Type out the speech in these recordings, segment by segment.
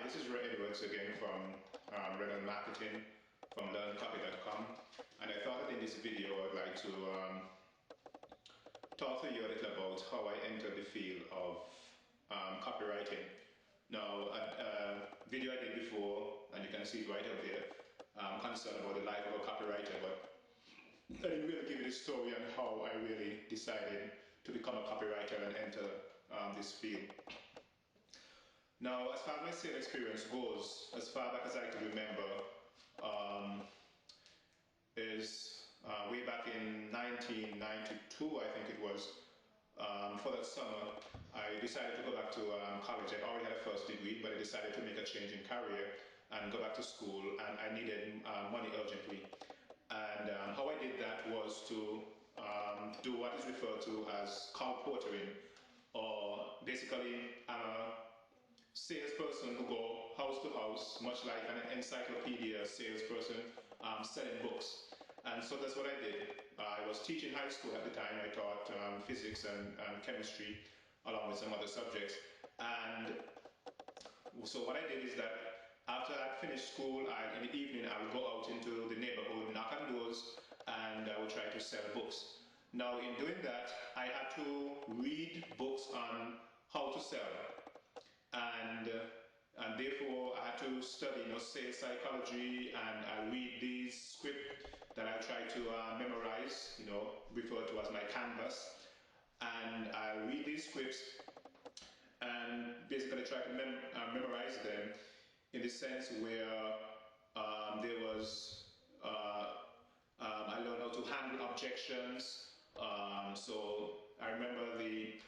This is Ray L again from Ray L Marketing from learncopy.com, and I thought that in this video I'd like to talk to you a little about how I entered the field of copywriting. Now, a video I did before, and you can see it right up there, concerned about the life of a copywriter, but I didn't really give you the story on how I really decided to become a copywriter and enter this field. Now, as far as my sales experience goes, as far back as I can remember, is way back in 1992, I think it was. For that summer, I decided to go back to college. I already had a first degree, but I decided to make a change in career and go back to school, and I needed money urgently. And how I did that was to do what is referred to as call portering, or basically I'm a salesperson who go house to house, much like an encyclopedia salesperson selling books. And so that's what I did. I was teaching high school at the time. I taught physics and chemistry along with some other subjects. And so what I did is that after I'd finished school, in the evening I would go out into the neighborhood, knock on doors, and I would try to sell books. Now in doing that, I had to read books on how to sell. And therefore I had to study sales psychology, and I read these scripts that I try to memorize, referred to as my canvas. And I read these scripts and basically try to memorize them in the sense where there was, I learned how to handle objections. So I remember the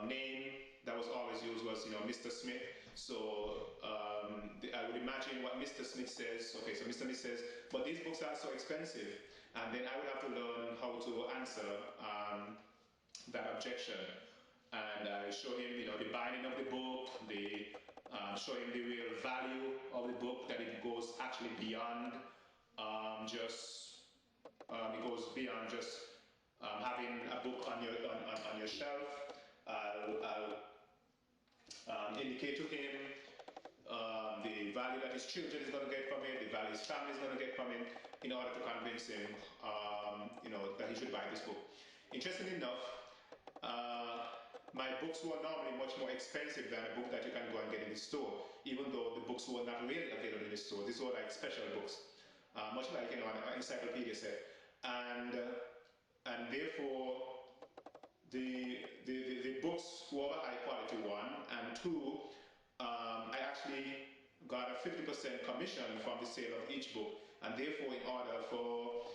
name that was always used was, Mr. Smith. So I would imagine what Mr. Smith says. Okay, so Mr. Smith says, but these books are so expensive. And then I would have to learn how to answer that objection. And I show him, the binding of the book, show him the real value of the book, that it goes actually beyond having a book on your shelf. I'll indicate to him the value that his children is going to get from it, the value his family is going to get from it, in order to convince him, that he should buy this book. Interestingly enough, my books were normally much more expensive than a book that you can go and get in the store, even though the books were not really available in the store. These were like special books, much like an encyclopedia set, and therefore the books were of a high quality, one, and two, I actually got a 50% commission from the sale of each book, and therefore in order for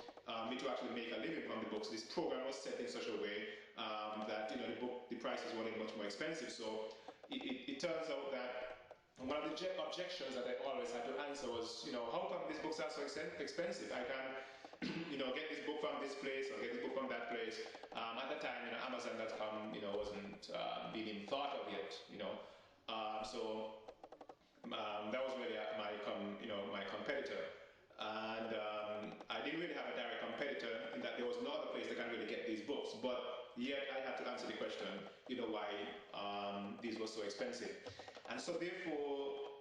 me to actually make a living from the books, this program was set in such a way that the prices were much more expensive. So it turns out that one of the objections that I always had to answer was, how come these books are so expensive? I can get this book from this place or get this book from that place. At the time, Amazon.com, wasn't being even thought of yet, so that was really my competitor. And I didn't really have a direct competitor in that there was no other place that can really get these books, but yet I had to answer the question, why these were so expensive. And so therefore,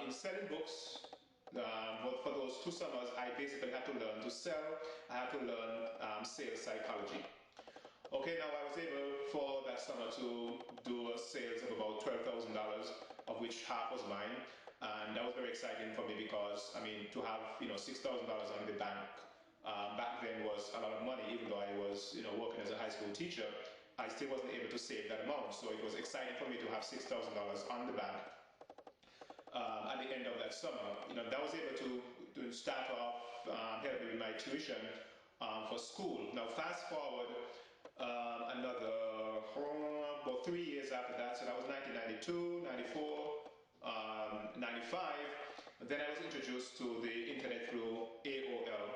in selling books, for those 2 summers, I basically had to learn to sell. I had to learn sales psychology. Okay, now I was able for that summer to do sales of about $12,000, of which half was mine. And that was very exciting for me because, to have, $6,000 on the bank back then was a lot of money. Even though I was, working as a high school teacher, I still wasn't able to save that amount. So it was exciting for me to have $6,000 on the bank at the end of that summer. That was able to start off helping with my tuition for school. Now fast forward about 3 years after that, so that was 1992, 94, 95. Then I was introduced to the internet through AOL.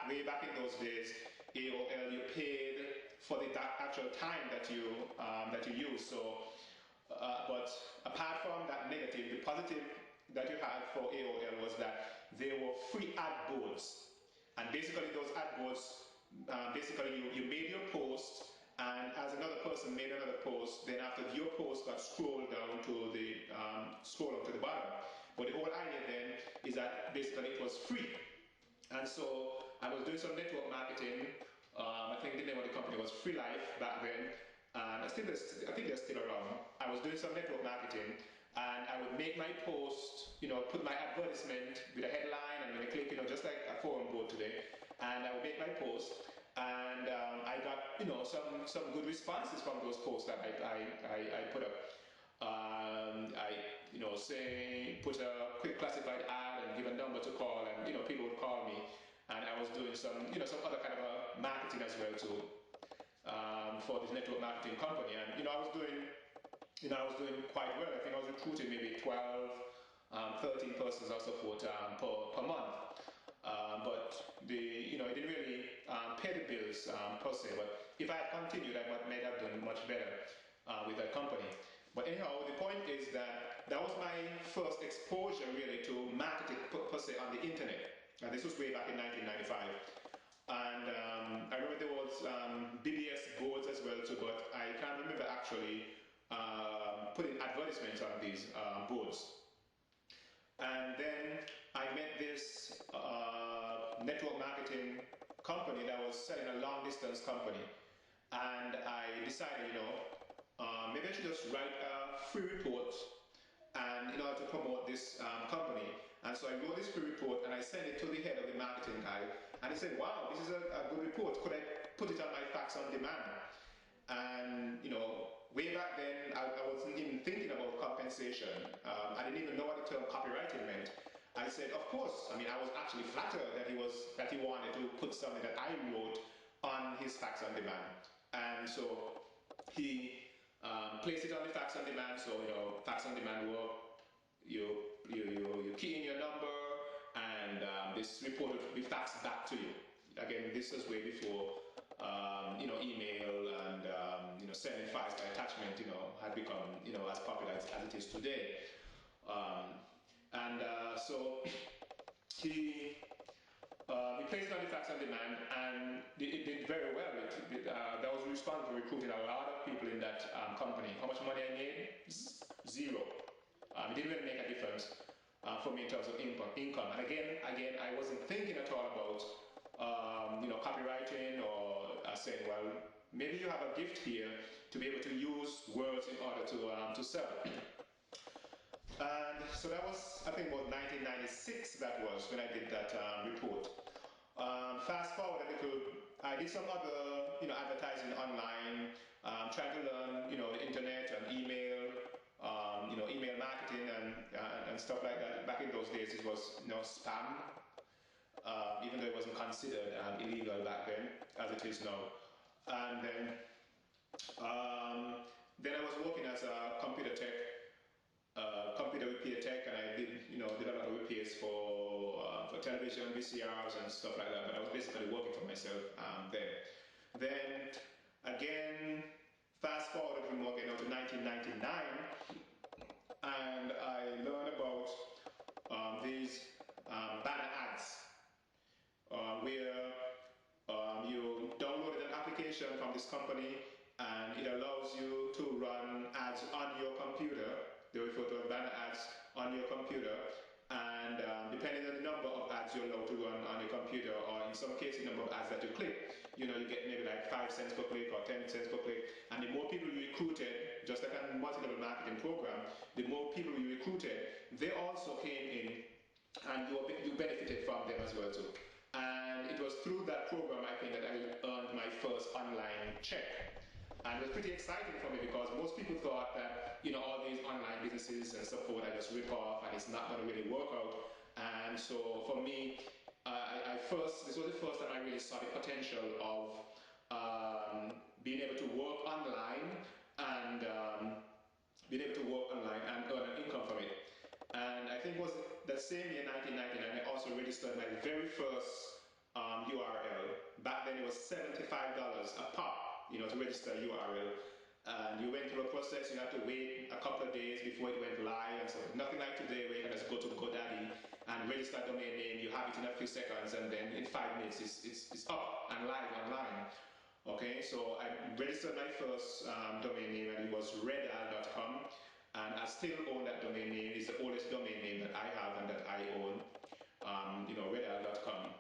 Way back in those days, AOL, you paid for the actual time that you used. So, but apart from that negative, the positive that you had for AOL was that there were free ad boards, and basically those ad boards, you made your post. And as another person made another post, then after your post got scrolled down to the bottom, was free. And so I was doing some network marketing. I think the name of the company was Free Life back then. And I think they're still around. I was doing some network marketing, and I would make my post, put my advertisement with a headline and then a click, just like a forum board today. And I would make my post, and I got, some good responses from those posts that I put up. Say put a quick classified ad and give a number to call, and people would call me, and I was doing some other kind of a marketing as well too. For this network marketing company, and I was doing quite well. I think I was recruiting maybe 12, 13 persons or so forth per month. But it didn't really pay the bills per se. But if I had continued, I might have done much better with that company. But anyhow, the point is that was my first exposure really to marketing per se on the internet. This was way back in 1995. And I remember there was BBS boards as well too, but I can't remember actually putting advertisements on these boards. And then I met this network marketing company that was selling a long distance company, and I decided, maybe I should just write a free report and in order to promote this company. And so I wrote this free report and I sent it to the head of the marketing guy, and he said, wow, this is a good report, could I put it on my fax on demand? And way back then I wasn't even thinking about compensation. I didn't even know what the term copywriting meant. I said, of course. I was actually flattered that he wanted to put something that I wrote on his fax on demand. And so he placed it on the fax on demand. So fax on demand work. You key in your number, and this report will be faxed back to you. Again, this was way before email and sending files by attachment had become as popular as it is today. So he placed it on the fax on demand, and it did very well. That was responsible for recruiting a lot of people in that company. How much money I made? Zero. It didn't really make a difference for me in terms of income. And again, I wasn't thinking at all about copywriting, or saying, well, maybe you have a gift here to be able to use words in order to sell. And so that was, I think, about 1996. That was when I did that report. Fast forward a little, I did some other advertising online, trying to learn the internet and email. Email marketing and stuff like that. Back in those days, it was spam, even though it wasn't considered illegal back then, as it is now. And then I was working as a computer repair tech, and I did did a lot of repairs for television, VCRs, and stuff like that. But I was basically working for myself there. Then again, fast forward from working out to 1999. And I learned about these banner ads, where you downloaded an application from this company, and it allows you to run ads on your computer. They refer to as banner ads on your computer, and depending on the number of ads you're allowed to run on your computer, or in some cases the number of ads that you click, you get maybe like 5 cents per click or 10 cents per click. And the more people you recruited, just like a multi-level marketing program, the more people you recruited, they also came in, and you benefited from them as well too. And it was through that program, I think, that I earned my first online check. And it was pretty exciting for me, because most people thought that all these online businesses and so forth are just rip off, and it's not going to really work out. And so for me, this was the first time I really saw the potential of being able to work online and earn an income from it. And I think it was that same year, 1999, I also registered my very first URL. Back then it was $75 a pop, to register a URL. And you went through a process, you had to wait a couple of days before it went live, and so nothing like today where you can just go to GoDaddy and register a domain name. You have it in a few seconds, and then in 5 minutes it's up and live online. Okay, so I registered my first domain name, and it was redal.com, and I still own that domain name. It's the oldest domain name that I have and that I own. redl.com.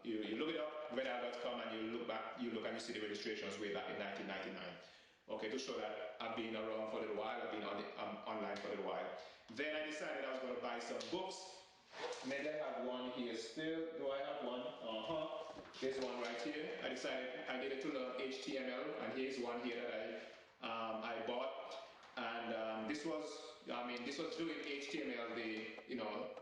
You look it up, redl.com, and you look and you see the registrations way back in 1999. Okay, to show that I've been around for a little while, I've been online for a little while. Then I decided I was going to buy some books. Maybe I have one here still. Do I have one? There's one right here. I decided I needed to learn HTML, and here's one here that I bought. And this was doing HTML,